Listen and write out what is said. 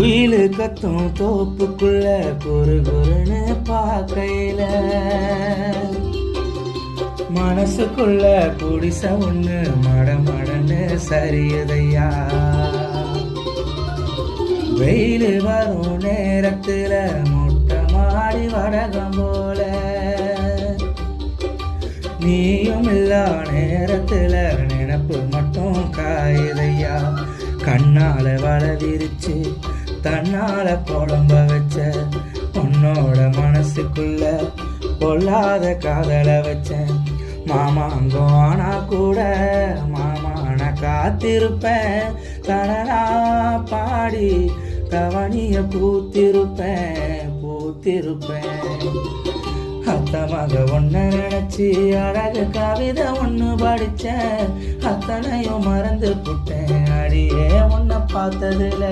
குயிலு கத்தும் தோப்புக்குள்ள குறுகுறுன்னு பார்க்கையில மனசுக்குள்ள குடிச ஒண்ணு மடமடன்னு சரியதையா. வெயில் வரும் நேரத்துல முட்டை மாடி வடகம் போல நீயும் இல்லா நேரத்துல நினப்பு மட்டும் காயுதையா. கண்ணால வள விரிச்சு தன்னால குழம்ப வச்ச உன்னோட மனசுக்குள்ள பொல்லாத காதல வச்சேன். மாமாங்கம் ஆனா கூட மாமான காத்திருப்பேன். தனனா பாடி கவனிய பூத்திருப்பேன். அத்தமாக ஒன்ன நினைச்சி அழகு கவிதை ஒண்ணு படிச்சேன். அத்தனையும் மறந்து புட்டேன். அடியே உன்னை பார்த்ததுல